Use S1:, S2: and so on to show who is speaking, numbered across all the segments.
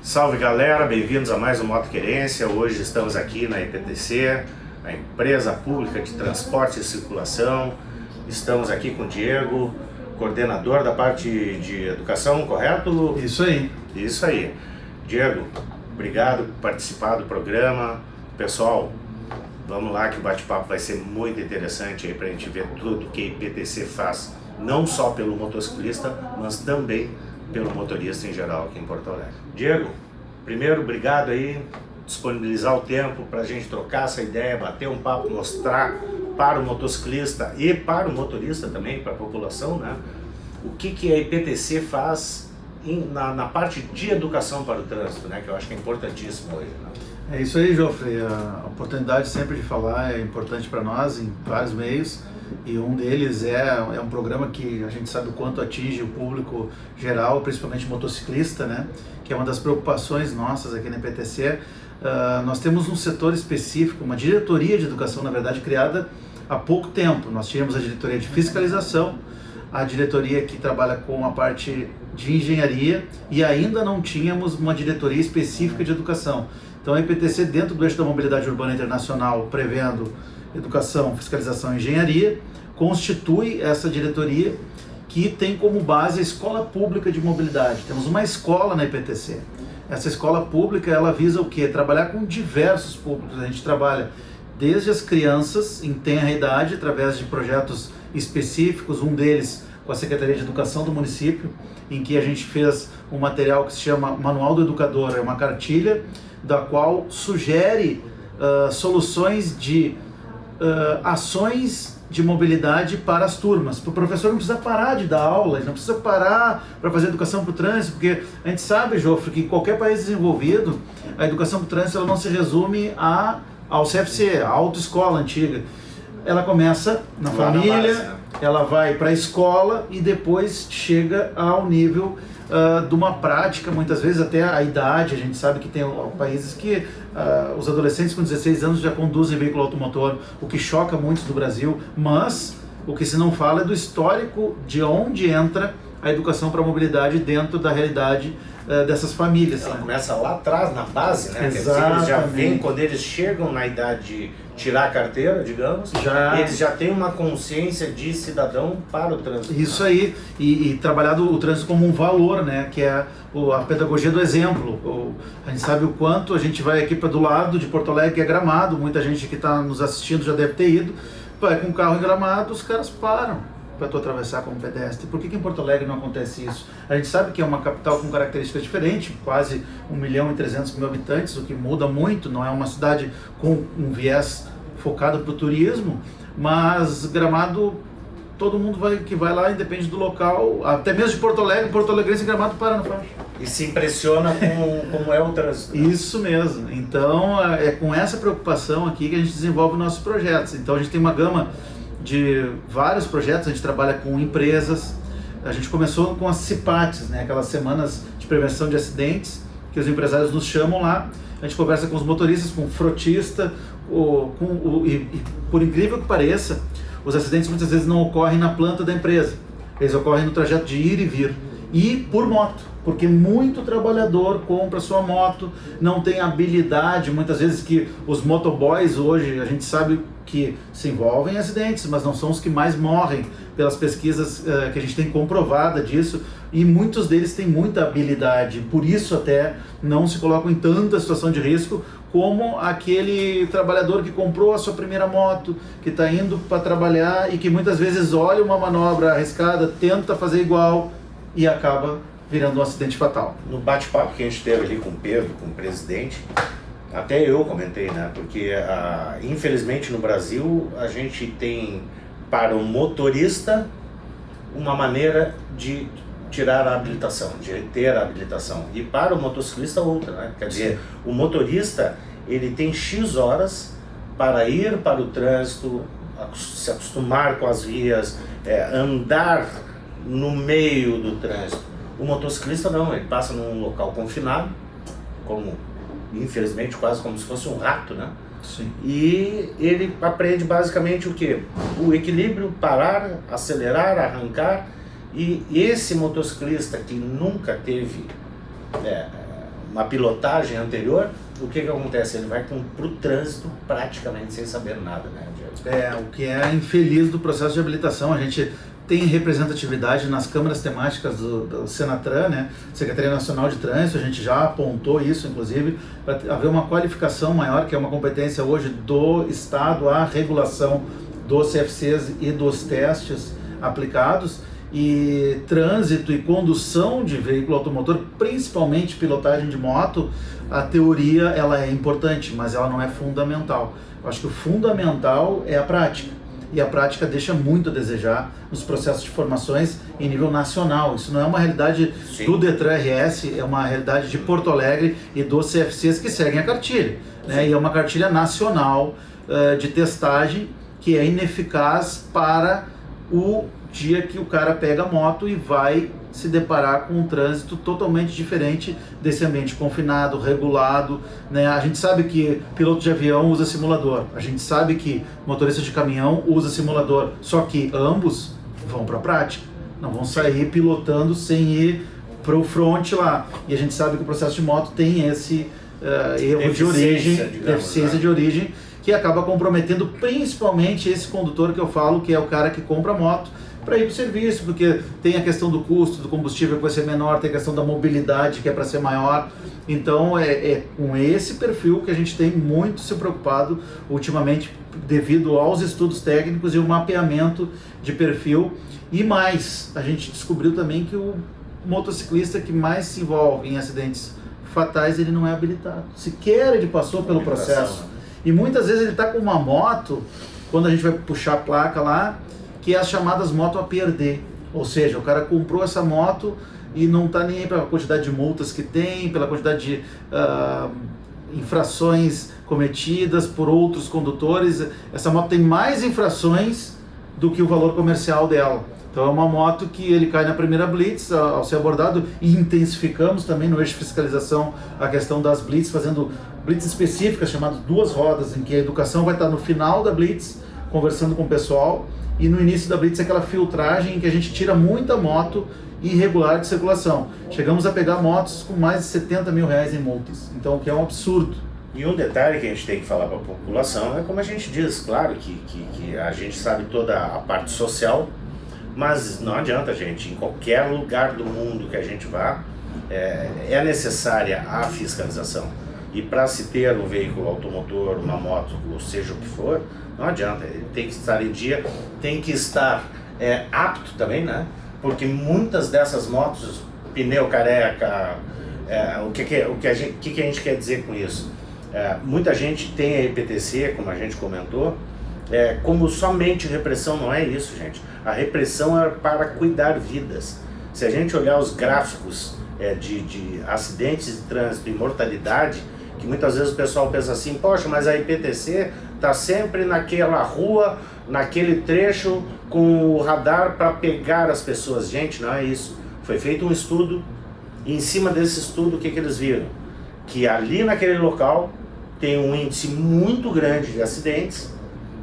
S1: Salve galera, bem-vindos a mais um Moto Querência. Hoje estamos aqui na EPTC, a Empresa Pública de Transporte e Circulação. Estamos aqui com o Diego, coordenador da parte de educação, correto?
S2: Isso aí.
S1: Isso aí. Diego, obrigado por participar do programa. Pessoal, vamos lá que o bate-papo vai ser muito interessante aí para a gente ver tudo que a EPTC faz, não só pelo motociclista, mas também pelo motorista em geral aqui em Porto Alegre. Diego, primeiro, obrigado aí, disponibilizar o tempo para a gente trocar essa ideia, bater um papo, mostrar para o motociclista e para o motorista também, para a população, né? O que a EPTC faz na parte de educação para o trânsito, né? Que eu acho que é importantíssimo hoje, né?
S2: É isso aí, Jofre. A oportunidade sempre de falar é importante para nós em vários meios, e um deles é um programa que a gente sabe o quanto atinge o público geral, principalmente motociclista, né? Que é uma das preocupações nossas aqui na EPTC. Nós temos um setor específico, uma diretoria de educação, na verdade, criada há pouco tempo. Nós tínhamos a diretoria de fiscalização, a diretoria que trabalha com a parte de engenharia, e ainda não tínhamos uma diretoria específica de educação. Então a EPTC, dentro do eixo da mobilidade urbana internacional, prevendo educação, fiscalização e engenharia, constitui essa diretoria que tem como base a Escola Pública de Mobilidade. Temos uma escola na EPTC. Essa escola pública, ela visa o quê? Trabalhar com diversos públicos. A gente trabalha desde as crianças em tenra idade, através de projetos específicos, um deles com a Secretaria de Educação do município, em que a gente fez um material que se chama Manual do Educador, é uma cartilha da qual sugere soluções de ações de mobilidade para as turmas. O professor não precisa parar de dar aula, ele não precisa parar para fazer educação para o trânsito, porque a gente sabe, Jofre, que em qualquer país desenvolvido, a educação para o trânsito ela não se resume ao CFC, a autoescola antiga. Ela começa na família, na base, né? Ela vai para a escola e depois chega ao nível de uma prática, muitas vezes até a idade. A gente sabe que tem países que os adolescentes com 16 anos já conduzem veículo automotor, o que choca muitos do Brasil, mas o que se não fala é do histórico de onde entra a educação para a mobilidade dentro da realidade dessas famílias.
S1: Ela começa lá atrás, na base, né?
S2: Exatamente.
S1: Quer dizer, eles já vêm, quando eles chegam na idade de tirar a carteira, digamos, eles já têm uma consciência de cidadão para o trânsito.
S2: Isso aí, e trabalhar o trânsito como um valor, né? Que é a pedagogia do exemplo. A gente sabe o quanto a gente vai aqui para do lado de Porto Alegre, que é Gramado, muita gente que está nos assistindo já deve ter ido, vai com o carro em Gramado, os caras param para tu atravessar como pedestre. Por que em Porto Alegre não acontece isso? A gente sabe que é uma capital com características diferentes, quase 1.300.000 habitantes, o que muda muito, não é uma cidade com um viés focado para o turismo, mas Gramado, todo mundo que vai lá, independe do local, até mesmo de Porto Alegrense, Gramado para no faixa.
S1: E se impressiona com como é o trânsito. Né?
S2: Isso mesmo. Então é com essa preocupação aqui que a gente desenvolve nossos projetos. Então a gente tem uma gama de vários projetos, a gente trabalha com empresas. A gente começou com as CIPATs, né, aquelas semanas de prevenção de acidentes, que os empresários nos chamam lá, a gente conversa com os motoristas, com o frotista, e por incrível que pareça, os acidentes muitas vezes não ocorrem na planta da empresa, eles ocorrem no trajeto de ir e vir, e por moto, porque muito trabalhador compra sua moto, não tem habilidade, muitas vezes que os motoboys hoje, a gente sabe que se envolvem em acidentes, mas não são os que mais morrem, pelas pesquisas que a gente tem comprovada disso, e muitos deles têm muita habilidade, por isso até não se colocam em tanta situação de risco como aquele trabalhador que comprou a sua primeira moto, que está indo para trabalhar e que muitas vezes olha uma manobra arriscada, tenta fazer igual e acaba virando um acidente fatal.
S1: No bate-papo que a gente teve ali com o Pedro, com o presidente, até eu comentei, né? Porque infelizmente no Brasil a gente tem para o motorista uma maneira de tirar a habilitação, de ter a habilitação, e para o motociclista outra, né? Quer dizer, o motorista ele tem X horas para ir para o trânsito, se acostumar com as vias, andar no meio do trânsito. O motociclista não, ele passa num local confinado, como infelizmente quase como se fosse um rato, né?
S2: Sim.
S1: E ele aprende basicamente o que? O equilíbrio, parar, acelerar, arrancar. E esse motociclista que nunca teve uma pilotagem anterior, o que acontece? Ele vai para o trânsito praticamente sem saber nada, né, Diego?
S2: O que é infeliz do processo de habilitação. A gente tem representatividade nas câmaras temáticas do Senatran, né? Secretaria Nacional de Trânsito, a gente já apontou isso, inclusive, para haver uma qualificação maior, que é uma competência hoje do Estado, a regulação dos CFCs e dos testes aplicados, e trânsito e condução de veículo automotor, principalmente pilotagem de moto, a teoria ela é importante, mas ela não é fundamental. Eu acho que o fundamental é a prática. E a prática deixa muito a desejar nos processos de formações em nível nacional. Isso não é uma realidade
S1: Sim.
S2: do Detran RS, é uma realidade de Porto Alegre e dos CFCs que seguem a cartilha, né? E é uma cartilha nacional de testagem que é ineficaz para o dia que o cara pega a moto e vai se deparar com um trânsito totalmente diferente desse ambiente confinado, regulado, né? A gente sabe que piloto de avião usa simulador, a gente sabe que motorista de caminhão usa simulador, só que ambos vão para a prática, não vão sair pilotando sem ir para o front lá. E a gente sabe que o processo de moto tem esse erro de origem, deficiência de origem, que acaba comprometendo principalmente esse condutor que eu falo, que é o cara que compra a moto para ir para o serviço, porque tem a questão do custo do combustível que vai ser menor, tem a questão da mobilidade que é para ser maior. Então é com esse perfil que a gente tem muito se preocupado ultimamente, devido aos estudos técnicos e o mapeamento de perfil. E mais, a gente descobriu também que o motociclista que mais se envolve em acidentes fatais, ele não é habilitado. Sequer ele passou pelo processo. E muitas vezes ele está com uma moto, quando a gente vai puxar a placa lá, que é as chamadas moto a perder. Ou seja, o cara comprou essa moto e não está nem aí pela quantidade de multas que tem, pela quantidade de infrações cometidas por outros condutores. Essa moto tem mais infrações do que o valor comercial dela. Então é uma moto que ele cai na primeira blitz ao ser abordado, e intensificamos também no eixo de fiscalização a questão das blitz, fazendo blitz específicas chamadas 2 rodas, em que a educação vai estar no final da blitz, conversando com o pessoal, e no início da blitz é aquela filtragem em que a gente tira muita moto irregular de circulação. Chegamos a pegar motos com mais de 70 mil reais em multas, então o que é um absurdo.
S1: E um detalhe que a gente tem que falar para a população é como a gente diz, claro que a gente sabe toda a parte social, mas não adianta, gente, em qualquer lugar do mundo que a gente vá, é necessária a fiscalização. E para se ter um veículo automotor, uma moto, ou seja o que for, não adianta, ele tem que estar em dia, tem que estar apto também, né? Porque muitas dessas motos, pneu careca, o que a gente quer dizer com isso? Muita gente tem a EPTC, como a gente comentou, como somente repressão. Não é isso, gente. A repressão é para cuidar vidas. Se a gente olhar os gráficos de acidentes de trânsito e mortalidade, que muitas vezes o pessoal pensa assim, poxa, mas a IPTC está sempre naquela rua, naquele trecho, com o radar para pegar as pessoas. Gente, não é isso. Foi feito um estudo, e em cima desse estudo, o que eles viram? Que ali naquele local tem um índice muito grande de acidentes.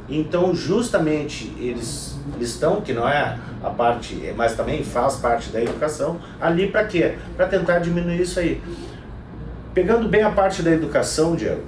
S1: Então, justamente, eles estão, que não é a parte, mas também faz parte da educação, ali para quê? Para tentar diminuir isso aí. Pegando bem a parte da educação, Diego,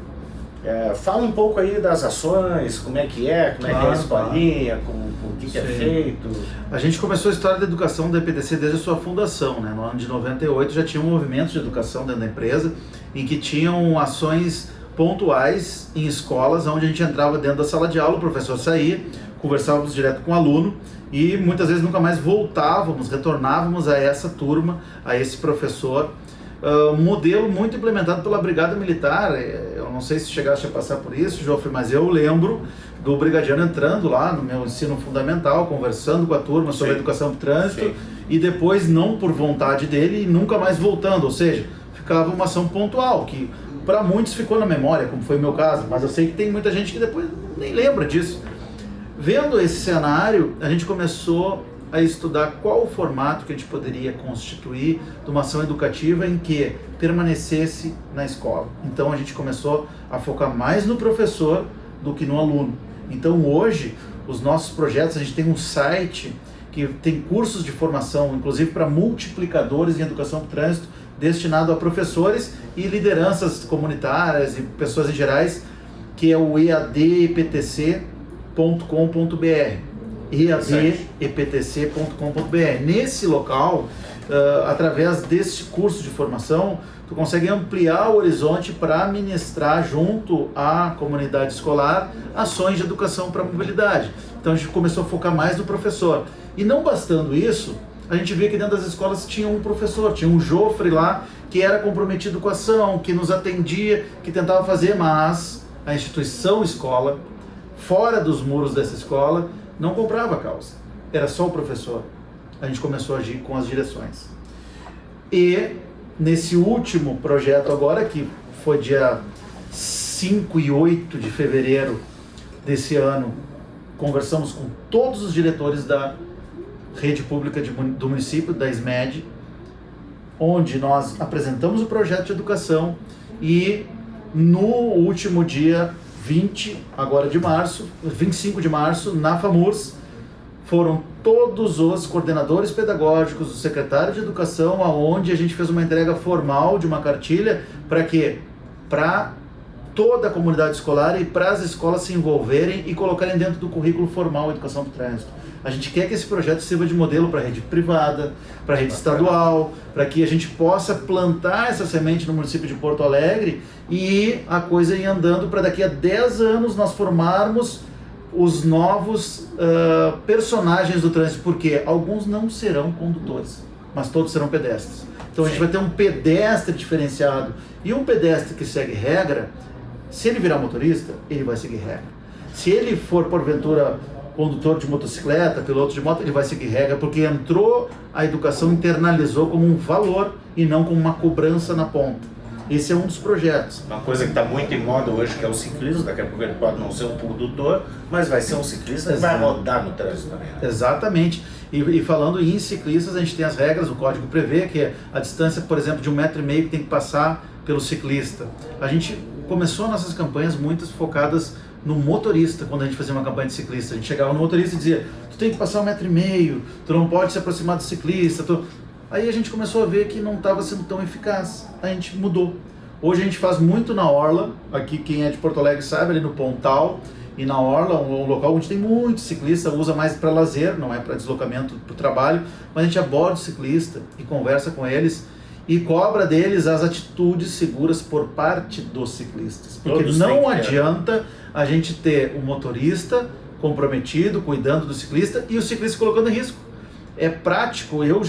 S1: fala um pouco aí das ações, como é que é a escolinha, o que é feito.
S2: A gente começou a história da educação da EPTC desde a sua fundação, né? No ano de 98 já tinha um movimento de educação dentro da empresa, em que tinham ações pontuais em escolas, onde a gente entrava dentro da sala de aula, o professor saía, conversávamos direto com o aluno e muitas vezes nunca mais retornávamos a essa turma, a esse professor. Um modelo muito implementado pela Brigada Militar. Eu não sei se chegaste a passar por isso, Joffre, mas eu lembro do brigadiano entrando lá no meu ensino fundamental, conversando com a turma sobre a educação do trânsito, e depois, não por vontade dele, nunca mais voltando, ou seja, ficava uma ação pontual, que para muitos ficou na memória, como foi o meu caso, mas eu sei que tem muita gente que depois nem lembra disso. Vendo esse cenário, a gente começou a estudar qual o formato que a gente poderia constituir de uma ação educativa em que permanecesse na escola. Então a gente começou a focar mais no professor do que no aluno. Então hoje, os nossos projetos, a gente tem um site que tem cursos de formação, inclusive para multiplicadores em educação do trânsito, destinado a professores e lideranças comunitárias e pessoas em gerais, que é o eadeptc.com.br. eadeptc.com.br. Nesse local, através desse curso de formação, tu consegue ampliar o horizonte para ministrar junto à comunidade escolar ações de educação para a mobilidade. Então a gente começou a focar mais no professor. E não bastando isso, a gente via que dentro das escolas tinha um professor, tinha um Jofre lá, que era comprometido com a ação, que nos atendia, que tentava fazer, mas a instituição escola, fora dos muros dessa escola, não comprava a causa. Era só o professor. A gente começou a agir com as direções. E nesse último projeto agora, que foi dia 5 e 8 de fevereiro desse ano, conversamos com todos os diretores da rede pública do município, da SMED, onde nós apresentamos o projeto de educação e no último dia 25 de março, na FAMURS, foram todos os coordenadores pedagógicos, o secretário de educação, aonde a gente fez uma entrega formal de uma cartilha para quê? Para toda a comunidade escolar e para as escolas se envolverem e colocarem dentro do currículo formal a educação do trânsito. A gente quer que esse projeto sirva de modelo para a rede privada, para a rede estadual, para que a gente possa plantar essa semente no município de Porto Alegre e a coisa ir andando para daqui a 10 anos nós formarmos os novos personagens do trânsito, porque alguns não serão condutores, mas todos serão pedestres. Então a gente vai ter um pedestre diferenciado e um pedestre que segue regra. Se ele virar motorista, ele vai seguir regra. Se ele for, porventura, condutor de motocicleta, piloto de moto, ele vai seguir regra, porque entrou, a educação internalizou como um valor e não como uma cobrança na ponta. Esse é um dos projetos.
S1: Uma coisa que está muito em moda hoje, que é o ciclismo. Daqui a pouco ele pode não ser um condutor, mas vai ser um ciclista que vai rodar no trânsito também. Né?
S2: Exatamente. E falando em ciclistas, a gente tem as regras, o código prevê que é a distância, por exemplo, de 1,5 m que tem que passar pelo ciclista. A gente começou nossas campanhas muitas focadas no motorista, quando a gente fazia uma campanha de ciclista. A gente chegava no motorista e dizia, tu tem que passar 1,5 m, tu não pode se aproximar do ciclista. Aí a gente começou a ver que não estava sendo tão eficaz. A gente mudou. Hoje a gente faz muito na Orla, aqui quem é de Porto Alegre sabe, ali no Pontal, e na Orla, um local onde tem muito ciclista, usa mais para lazer, não é para deslocamento para o trabalho, mas a gente aborda o ciclista e conversa com eles e cobra deles as atitudes seguras por parte dos ciclistas. Porque não adianta a gente ter um motorista comprometido, cuidando do ciclista e o ciclista colocando em risco. É prático, eu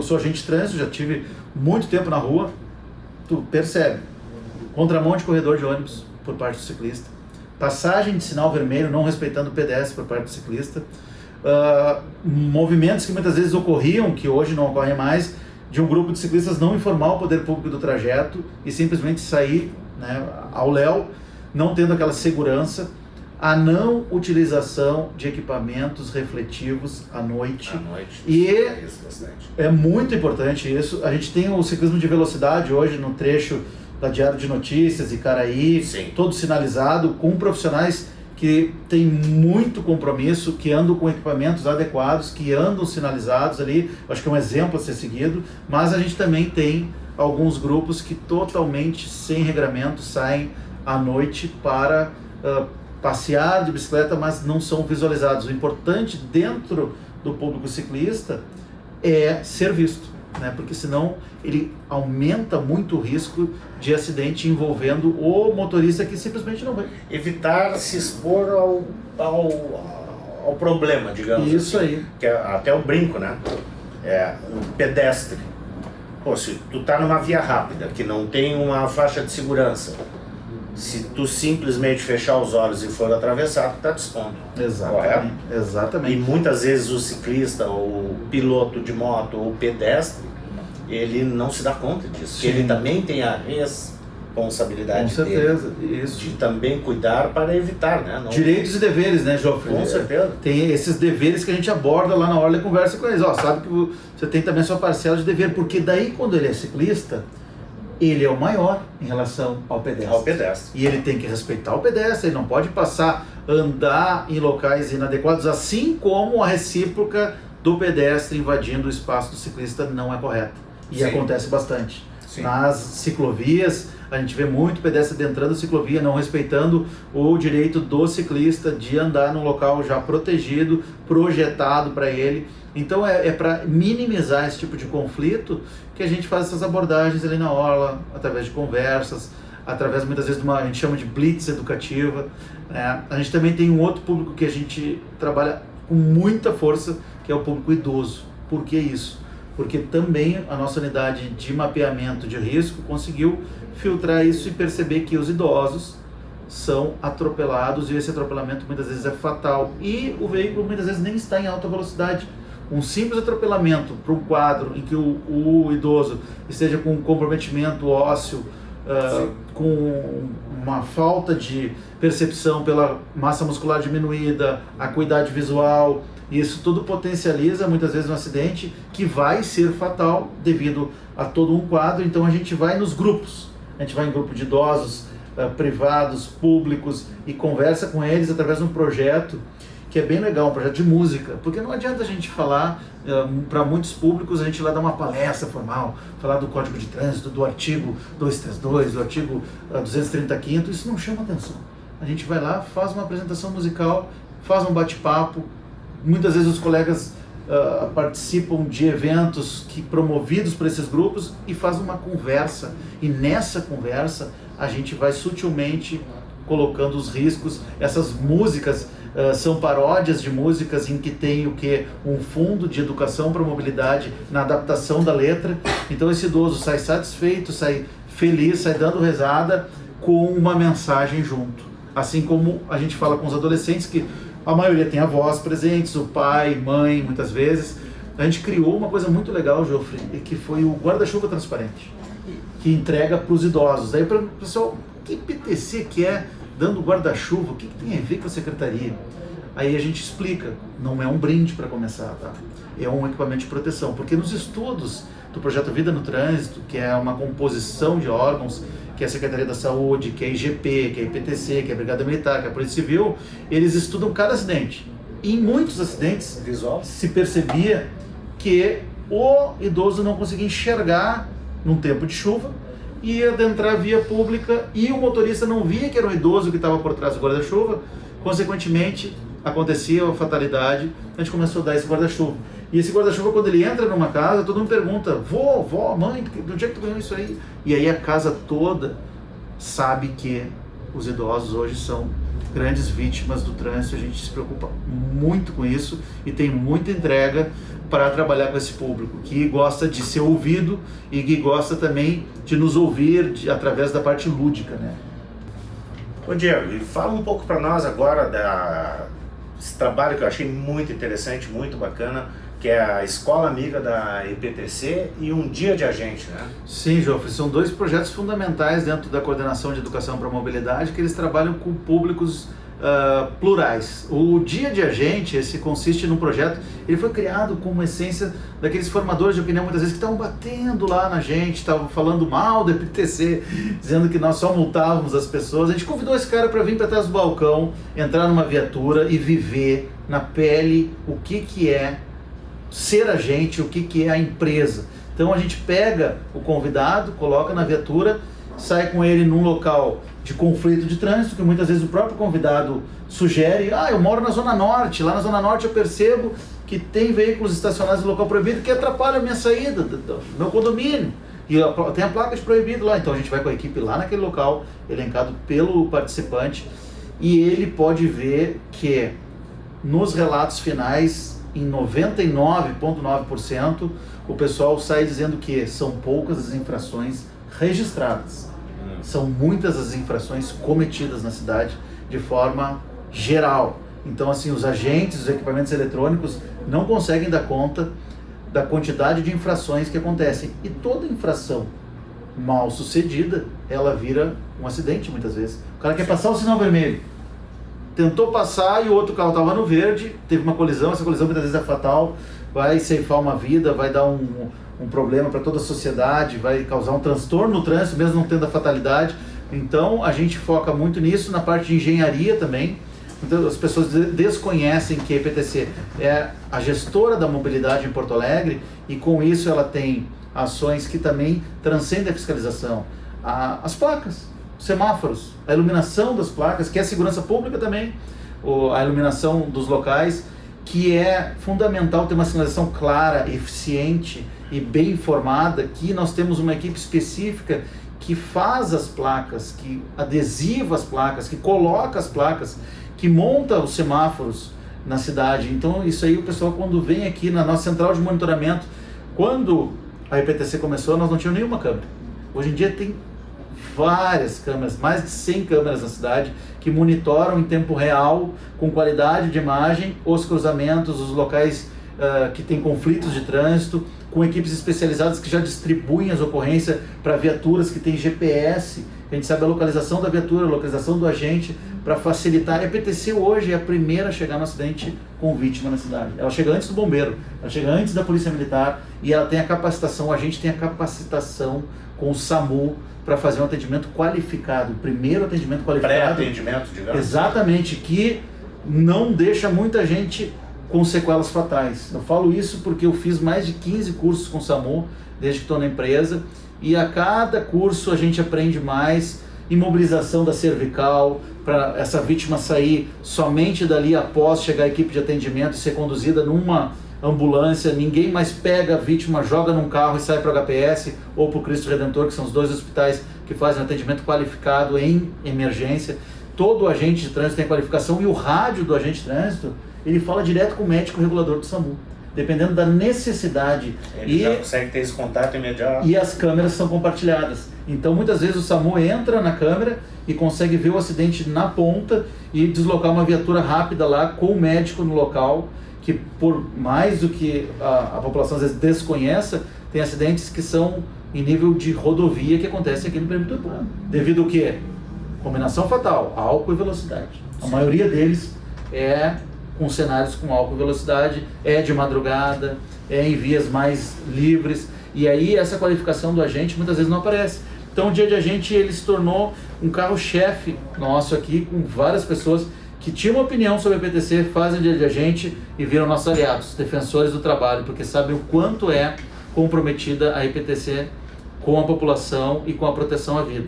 S2: sou agente de trânsito, já tive muito tempo na rua, tu percebe, contramão de corredor de ônibus por parte do ciclista, passagem de sinal vermelho não respeitando o pedestre por parte do ciclista, movimentos que muitas vezes ocorriam, que hoje não ocorrem mais, de um grupo de ciclistas não informar o poder público do trajeto e simplesmente sair, né, ao léu, não tendo aquela segurança. A não utilização de equipamentos refletivos à noite. E é muito importante isso. A gente tem o ciclismo de velocidade hoje no trecho da Diário de Notícias, Icaraí,
S1: sim,
S2: todo sinalizado, com profissionais que têm muito compromisso, que andam com equipamentos adequados, que andam sinalizados ali. Acho que é um exemplo a ser seguido, mas a gente também tem alguns grupos que totalmente sem regramento saem à noite para passear de bicicleta, mas não são visualizados. O importante dentro do público ciclista é ser visto, né? Porque senão ele aumenta muito o risco de acidente envolvendo o motorista que simplesmente não vai.
S1: Evitar se expor ao problema, digamos.
S2: Isso
S1: assim,
S2: aí.
S1: Que é até o brinco, né? O pedestre. Pô, se tu tá numa via rápida, que não tem uma faixa de segurança, se tu simplesmente fechar os olhos e for atravessar, tu tá dispondo.
S2: Exatamente. Exatamente.
S1: E muitas vezes o ciclista, ou o piloto de moto, ou o pedestre, ele não se dá conta disso. Sim. Ele também tem a responsabilidade dele,
S2: isso,
S1: de também cuidar para evitar, né?
S2: Direitos e deveres, né, Jofre?
S1: Com certeza.
S2: Tem esses deveres que a gente aborda lá na hora e conversa com eles. Ó, sabe que você tem também a sua parcela de dever, porque daí quando ele é ciclista, ele é o maior em relação ao pedestre. E ele tem que respeitar o pedestre, ele não pode andar em locais inadequados, assim como a recíproca do pedestre invadindo o espaço do ciclista não é correta. E sim, acontece bastante.
S1: Sim.
S2: Nas ciclovias, a gente vê muito pedestre adentrando a ciclovia, não respeitando o direito do ciclista de andar num local já protegido, projetado para ele. Então é para minimizar esse tipo de conflito que a gente faz essas abordagens ali na orla, através de conversas, através muitas vezes de a gente chama de blitz educativa, né? A gente também tem um outro público que a gente trabalha com muita força, que é o público idoso. Por que isso? Porque também a nossa unidade de mapeamento de risco conseguiu filtrar isso e perceber que os idosos são atropelados e esse atropelamento muitas vezes é fatal e o veículo muitas vezes nem está em alta velocidade. Um simples atropelamento para um quadro em que o idoso esteja com um comprometimento ósseo, com uma falta de percepção pela massa muscular diminuída, acuidade visual, isso tudo potencializa muitas vezes um acidente que vai ser fatal devido a todo um quadro. Então a gente vai nos grupos, a gente vai em grupo de idosos, privados, públicos, e conversa com eles através de um projeto que é bem legal, um projeto de música, porque não adianta a gente falar para muitos públicos, a gente lá dar uma palestra formal, falar do Código de Trânsito, do artigo 232, do artigo 235, isso não chama atenção. A gente vai lá, faz uma apresentação musical, faz um bate-papo, muitas vezes os colegas participam de eventos promovidos por esses grupos e faz uma conversa, e nessa conversa a gente vai sutilmente colocando os riscos. Essas músicas são paródias de músicas em que tem o que? Um fundo de educação para mobilidade na adaptação da letra. Então esse idoso sai satisfeito, sai feliz, sai dando risada com uma mensagem junto. Assim como a gente fala com os adolescentes, que a maioria tem avós presentes, o pai, mãe, muitas vezes. A gente criou uma coisa muito legal, Geoffrey, que foi o guarda-chuva transparente, que entrega para os idosos. Daí para o pessoal, que PTC que é dando guarda-chuva, o que tem a ver com a secretaria? Aí a gente explica, não é um brinde para começar, tá? É um equipamento de proteção, porque nos estudos do projeto Vida no Trânsito, que é uma composição de órgãos, que é a Secretaria da Saúde, que é a IGP, que é a IPTC, que é a Brigada Militar, que é a Polícia Civil, eles estudam cada acidente. E em muitos acidentes se percebia que o idoso não conseguia enxergar num tempo de chuva, ia adentrar a via pública e o motorista não via que era um idoso que estava por trás do guarda-chuva, consequentemente acontecia a fatalidade. A gente começou a dar esse guarda-chuva. E esse guarda-chuva, quando ele entra numa casa, todo mundo pergunta: vô, vó, mãe, de onde é que tu ganhou isso aí? E aí a casa toda sabe que os idosos hoje são grandes vítimas do trânsito. A gente se preocupa muito com isso e tem muita entrega para trabalhar com esse público, que gosta de ser ouvido e que gosta também de nos ouvir através da parte lúdica, né?
S1: Ô Diego, e fala um pouco para nós agora desse trabalho que eu achei muito interessante, muito bacana, que é a Escola Amiga da IPTC e um Dia de Agente, né?
S2: Sim, Geoffrey, são dois projetos fundamentais dentro da Coordenação de Educação para a Mobilidade, que eles trabalham com públicos plurais. O Dia de Agente, esse consiste num projeto, ele foi criado com uma essência daqueles formadores de opinião, muitas vezes, que estavam batendo lá na gente, estavam falando mal da IPTC, dizendo que nós só multávamos as pessoas. A gente convidou esse cara para vir para trás do balcão, entrar numa viatura e viver na pele o que é ser agente, o que é a empresa. Então a gente pega o convidado, coloca na viatura, sai com ele num local de conflito de trânsito, que muitas vezes o próprio convidado sugere: eu moro na Zona Norte, lá na Zona Norte eu percebo que tem veículos estacionados no local proibido que atrapalham a minha saída do meu condomínio, e tem a placa de proibido lá. Então a gente vai com a equipe lá naquele local, elencado pelo participante, e ele pode ver que nos relatos finais, em 99,9%, o pessoal sai dizendo que são poucas as infrações registradas. São muitas as infrações cometidas na cidade de forma geral. Então, assim, os agentes, os equipamentos eletrônicos não conseguem dar conta da quantidade de infrações que acontecem. E toda infração mal sucedida, ela vira um acidente muitas vezes. O cara quer passar o sinal vermelho, tentou passar e o outro carro estava no verde, teve uma colisão, essa colisão muitas vezes é fatal, vai ceifar uma vida, vai dar um problema para toda a sociedade, vai causar um transtorno no trânsito, mesmo não tendo a fatalidade. Então a gente foca muito nisso, na parte de engenharia também. Então, as pessoas desconhecem que a IPTC é a gestora da mobilidade em Porto Alegre, e com isso ela tem ações que também transcendem a fiscalização. As placas, semáforos, a iluminação das placas, que é a segurança pública também, a iluminação dos locais, que é fundamental ter uma sinalização clara, eficiente e bem informada, que nós temos uma equipe específica que faz as placas, que adesiva as placas, que coloca as placas, que monta os semáforos na cidade. Então isso aí o pessoal quando vem aqui na nossa central de monitoramento, quando a IPTC começou nós não tínhamos nenhuma câmera. Hoje em dia tem várias câmeras, mais de 100 câmeras na cidade que monitoram em tempo real, com qualidade de imagem, os cruzamentos, os locais que tem conflitos de trânsito, com equipes especializadas que já distribuem as ocorrências para viaturas que tem GPS, a gente sabe a localização da viatura, a localização do agente, para facilitar. A EPTC hoje é a primeira a chegar no acidente com vítima na cidade. Ela chega antes do bombeiro, ela chega antes da polícia militar e ela tem a capacitação, o agente tem a capacitação com o SAMU para fazer um atendimento qualificado, o primeiro atendimento qualificado.
S1: Pré-atendimento, digamos.
S2: Exatamente, que não deixa muita gente com sequelas fatais. Eu falo isso porque eu fiz mais de 15 cursos com o SAMU desde que estou na empresa e a cada curso a gente aprende mais. Imobilização da cervical, para essa vítima sair somente dali após chegar a equipe de atendimento e ser conduzida numa ambulância, ninguém mais pega a vítima, joga num carro e sai para o HPS ou para o Cristo Redentor, que são os dois hospitais que fazem atendimento qualificado em emergência. Todo agente de trânsito tem qualificação e o rádio do agente de trânsito, ele fala direto com o médico regulador do SAMU, dependendo da necessidade.
S1: Ele já consegue ter esse contato imediato.
S2: E as câmeras são compartilhadas. Então, muitas vezes o SAMU entra na câmera e consegue ver o acidente na ponta e deslocar uma viatura rápida lá com o médico no local, que por mais do que a população às vezes desconheça, tem acidentes que são em nível de rodovia que acontecem aqui no perímetro urbano. Devido ao quê? Combinação fatal, álcool e velocidade. A maioria deles é com cenários com álcool e velocidade, é de madrugada, é em vias mais livres, e aí essa qualificação do agente muitas vezes não aparece. Então o dia de agente ele se tornou um carro-chefe nosso aqui, com várias pessoas que tinham uma opinião sobre a EPTC, fazem dia de agente e viram nossos aliados, defensores do trabalho, porque sabem o quanto é comprometida a EPTC com a população e com a proteção à vida.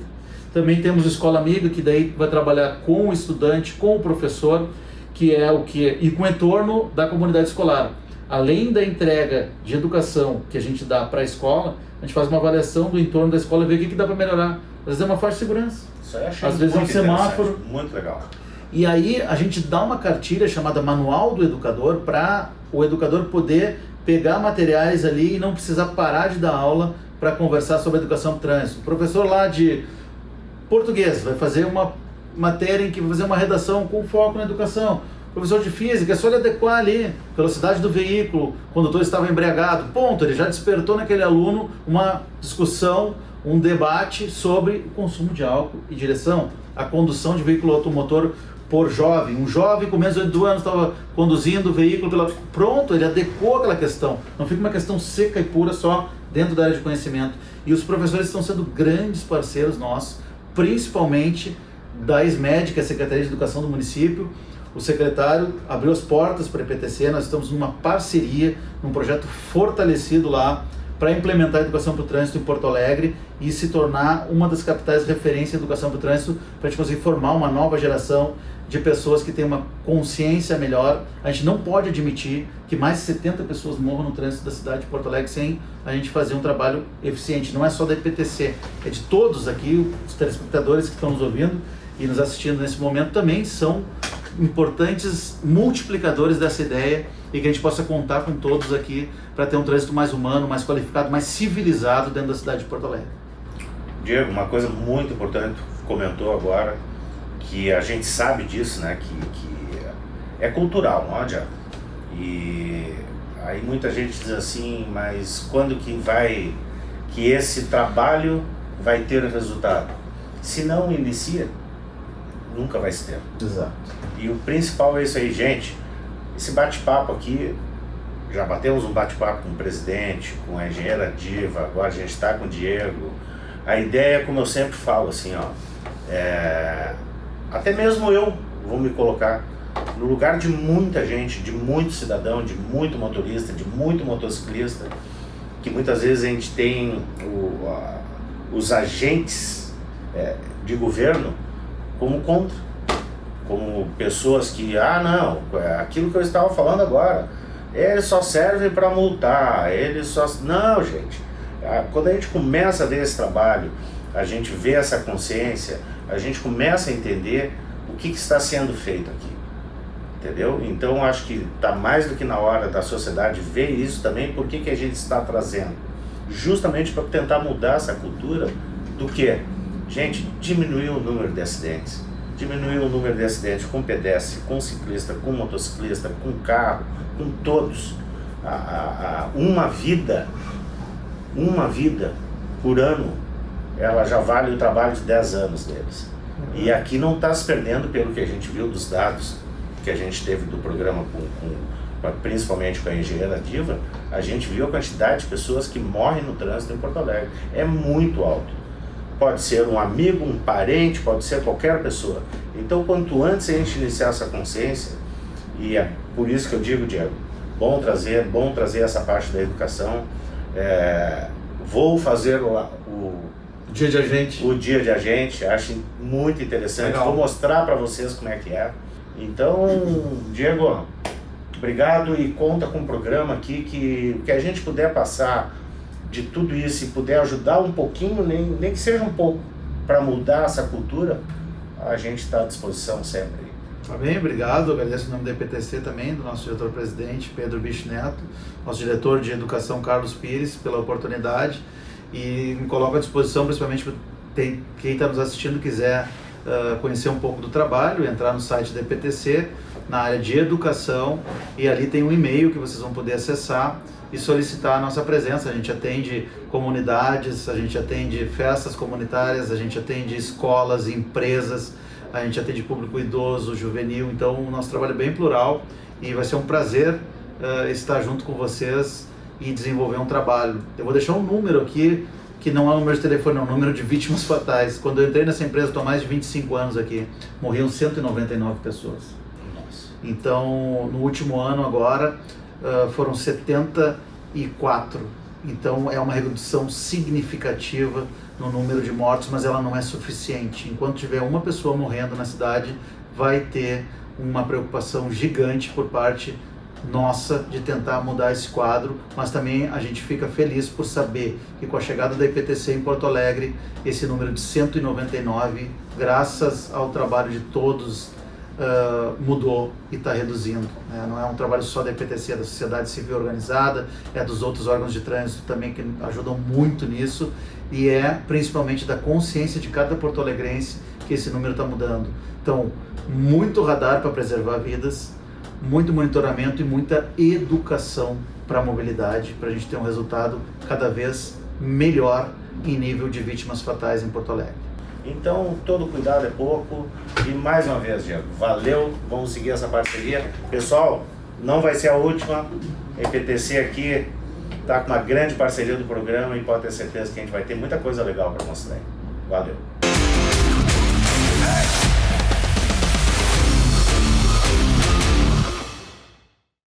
S2: Também temos o Escola Amiga, que daí vai trabalhar com o estudante, com o professor, que é o que e com o entorno da comunidade escolar. Além da entrega de educação que a gente dá para a escola, a gente faz uma avaliação do entorno da escola e vê o que dá para melhorar. Às vezes é uma faixa de segurança, às vezes é um semáforo.
S1: Muito legal.
S2: E aí a gente dá uma cartilha chamada Manual do Educador para o educador poder pegar materiais ali e não precisar parar de dar aula para conversar sobre educação do trânsito. O professor lá de português vai fazer uma matéria em que vai fazer uma redação com foco na educação. O professor de física é só ele adequar ali, velocidade do veículo, o condutor estava embriagado, ponto, ele já despertou naquele aluno uma discussão, um debate sobre o consumo de álcool e direção, a condução de veículo automotor por jovem. Um jovem com menos de 8 anos estava conduzindo o veículo pronto, ele adequou aquela questão, não fica uma questão seca e pura só dentro da área de conhecimento. E os professores estão sendo grandes parceiros nossos, principalmente da SMED, que é a Secretaria de Educação do município. O secretário abriu as portas para a EPTC, nós estamos numa parceria, num projeto fortalecido lá, para implementar a educação para o trânsito em Porto Alegre e se tornar uma das capitais de referência em educação para o trânsito, para a gente conseguir formar uma nova geração de pessoas que tenham uma consciência melhor. A gente não pode admitir que mais de 70 pessoas morram no trânsito da cidade de Porto Alegre sem a gente fazer um trabalho eficiente. Não é só da EPTC, é de todos aqui, os telespectadores que estão nos ouvindo e nos assistindo nesse momento também são importantes multiplicadores dessa ideia e que a gente possa contar com todos aqui para ter um trânsito mais humano, mais qualificado, mais civilizado dentro da cidade de Porto Alegre.
S1: Diego, uma coisa muito importante, comentou agora, que a gente sabe disso, né, que é cultural, não adianta. E aí muita gente diz assim, mas quando que esse trabalho vai ter resultado? Se não inicia, nunca vai se ter.
S2: Exato.
S1: E o principal é isso aí, gente. Esse bate-papo aqui, já batemos um bate-papo com o presidente, com a engenheira Diva, agora a gente está com o Diego. A ideia, como eu sempre falo, assim, ó, até mesmo eu vou me colocar no lugar de muita gente, de muito cidadão, de muito motorista, de muito motociclista, que muitas vezes a gente tem os agentes de governo como contra, como pessoas que, não, aquilo que eu estava falando agora, eles só servem para multar, eles só... Não, gente, quando a gente começa a ver esse trabalho, a gente vê essa consciência, a gente começa a entender o que está sendo feito aqui, entendeu? Então acho que está mais do que na hora da sociedade ver isso também, por que a gente está trazendo, justamente para tentar mudar essa cultura do que? Gente, diminuir o número de acidentes, diminuir o número de acidentes com pedestre, com ciclista, com motociclista, com carro, com todos. Uma vida por ano, ela já vale o trabalho de 10 anos deles. E aqui não está se perdendo, pelo que a gente viu dos dados que a gente teve do programa, principalmente com a engenheira Diva, a gente viu a quantidade de pessoas que morrem no trânsito em Porto Alegre. É muito alto. Pode ser um amigo, um parente, pode ser qualquer pessoa. Então, quanto antes a gente iniciar essa consciência, e é por isso que eu digo, Diego, bom trazer essa parte da educação. Vou fazer o
S2: dia de agente.
S1: O dia de agente, acho muito interessante. Legal. Vou mostrar para vocês como é que é. Então, Diego, obrigado, e conta com um programa aqui que a gente puder passar de tudo isso e puder ajudar um pouquinho, nem que seja um pouco, para mudar essa cultura, a gente está à disposição sempre.
S2: Tá bem, obrigado. Agradeço em nome da EPTC também, do nosso diretor-presidente Pedro Bicho Neto, nosso diretor de educação Carlos Pires, pela oportunidade, e me coloco à disposição, principalmente para quem está nos assistindo quiser conhecer um pouco do trabalho, entrar no site da EPTC, na área de educação, e ali tem um e-mail que vocês vão poder acessar e solicitar a nossa presença. A gente atende comunidades, a gente atende festas comunitárias, a gente atende escolas, empresas, a gente atende público idoso, juvenil. Então o nosso trabalho é bem plural e vai ser um prazer estar junto com vocês e desenvolver um trabalho. Eu vou deixar um número aqui, que não é um número de telefone, é um número de vítimas fatais. Quando eu entrei nessa empresa, estou há mais de 25 anos aqui, morriam 199 pessoas.
S1: Nossa.
S2: Então, no último ano agora, foram 74. Então, é uma redução significativa no número de mortos, mas ela não é suficiente. Enquanto tiver uma pessoa morrendo na cidade, vai ter uma preocupação gigante por parte nossa de tentar mudar esse quadro, mas também a gente fica feliz por saber que com a chegada da IPTC em Porto Alegre, esse número de 199, graças ao trabalho de todos, mudou e está reduzindo. Não é um trabalho só da IPTC, é da sociedade civil organizada, é dos outros órgãos de trânsito também que ajudam muito nisso, e é principalmente da consciência de cada porto-alegrense que esse número está mudando. Então, muito radar para preservar vidas, muito monitoramento e muita educação para a mobilidade, para a gente ter um resultado cada vez melhor em nível de vítimas fatais em Porto Alegre.
S1: Então, todo cuidado é pouco. E mais uma vez, Diego, valeu, vamos seguir essa parceria. Pessoal, não vai ser a última. A EPTC aqui está com uma grande parceria do programa e pode ter certeza que a gente vai ter muita coisa legal para mostrar. Valeu.